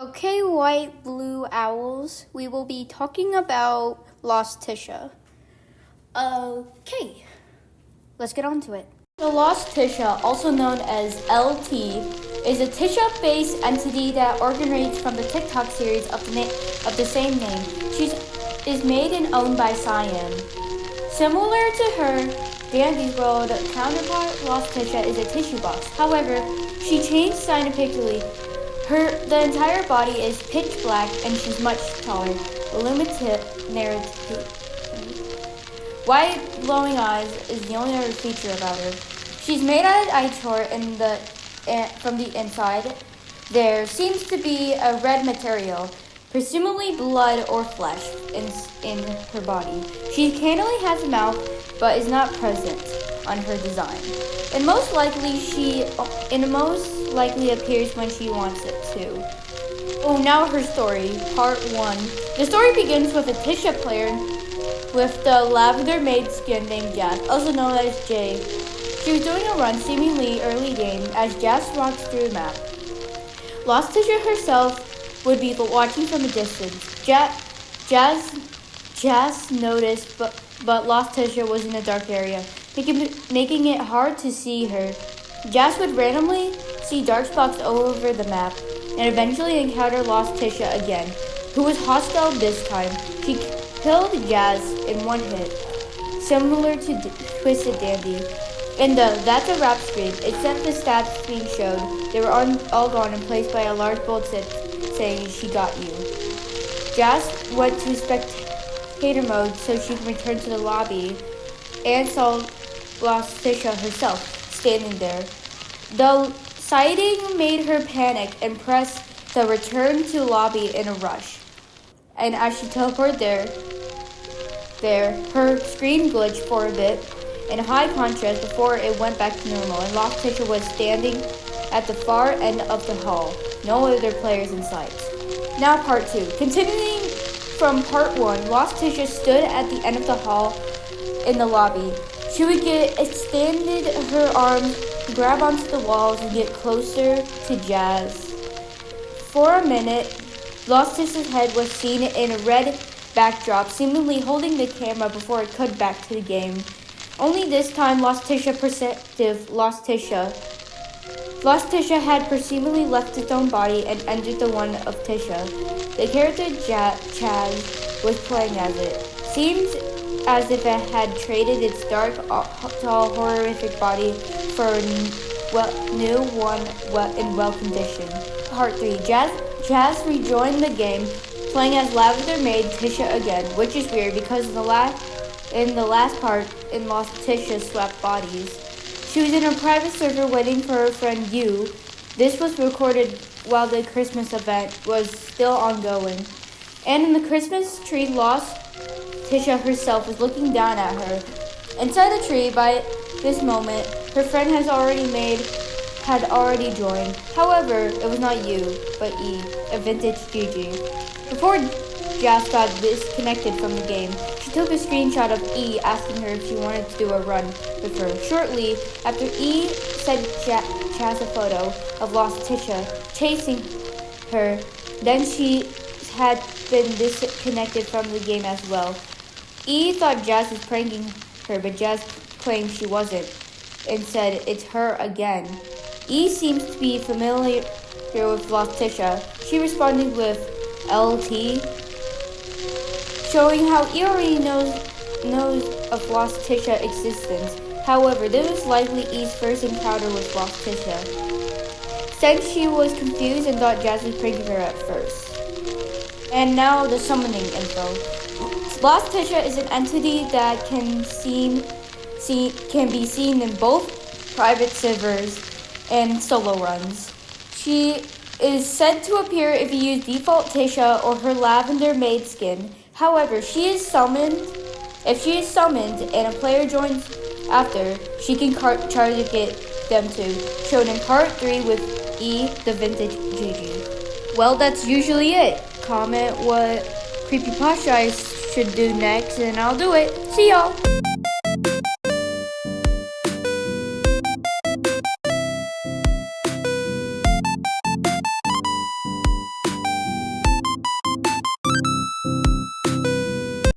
Okay, white blue owls, we will be talking about Lost Tisha. Okay, let's get on to it. The Lost Tisha, also known as LT, is a Tisha-based entity that originates from the TikTok series of the same name. She is made and owned by Cyan. Similar to her Dandy's World counterpart, Lost Tisha is a tissue box. However, she changed scientifically. The entire body is pitch black and she's much taller. Illuminative. White glowing eyes is the only other feature about her. She's made out of ichor from the inside. There seems to be a red material, presumably blood or flesh, in her body. She occasionally has a mouth, but is not present on her design. And most likely appears when she wants it to. Oh, now her story, part 1. The story begins with a Tisha player with the lavender maid skin named Jazz, also known as Jay. She was doing a run seemingly early game as Jazz walks through the map. Lost Tisha herself would be watching from a distance. Jazz noticed, but Lost Tisha was in a dark area, making it hard to see her. Jazz would randomly see dark spots all over the map, and eventually encounter Lost Tisha again, who was hostile this time. She killed Jazz in one hit, similar to Twisted Dandy. In the "That's a Wrap" screen, except the stats being showed, they were all gone and placed by a large bold saying, "She got you." Jazz went to spectator mode so she could return to the lobby and saw Lost Tisha herself standing there. The sighting made her panic and press the return to lobby in a rush. And as she teleported there, her screen glitched for a bit in high contrast before it went back to normal, and Lost Tisha was standing at the far end of the hall. No other players in sight. Now part 2. Continuing from part 1, Lost Tisha stood at the end of the hall in the lobby. She would extended her arms, grab onto the walls, and get closer to Jazz. For a minute, Lost Tisha's head was seen in a red backdrop, seemingly holding the camera before it cut back to the game. Only this time, Lost Tisha had presumably left its own body and entered the one of Tisha. The character Chaz was playing as it. Seems as if it had traded its dark, tall, horrific body for a new one in well condition. Part 3. Jazz rejoined the game, playing as Lavender Maid Tisha again, which is weird because in the last part, in Lost Tisha swapped bodies. She was in a private server waiting for her friend Yu. This was recorded while the Christmas event was still ongoing. And in the Christmas tree, Lost Tisha herself was looking down at her. Inside the tree, by this moment, her friend had already joined. However, it was not Yu, but E, a vintage Gigi. Before Jazz got disconnected from the game, she took a screenshot of E asking her if she wanted to do a run with her. Shortly after, E sent Jazz a photo of Lost Tisha chasing her. Then she had been disconnected from the game as well. E thought Jazz was pranking her, but Jazz claimed she wasn't and said it's her again. E seems to be familiar with Lost Tisha. She responded with LT, showing how E already knows of Lost Tisha's existence. However, this was likely E's first encounter with Lost Tisha, since she was confused and thought Jazz was pranking her at first. And now the summoning info. Lost Tisha is an entity that can be seen in both private servers and solo runs. She is said to appear if you use default Tisha or her Lavender Maid skin. However, if she is summoned and a player joins after, she can target them too, shown in part 3 with E, the vintage Gigi. Well, that's usually it. Comment what creepypasta I should do next and I'll do it. See y'all!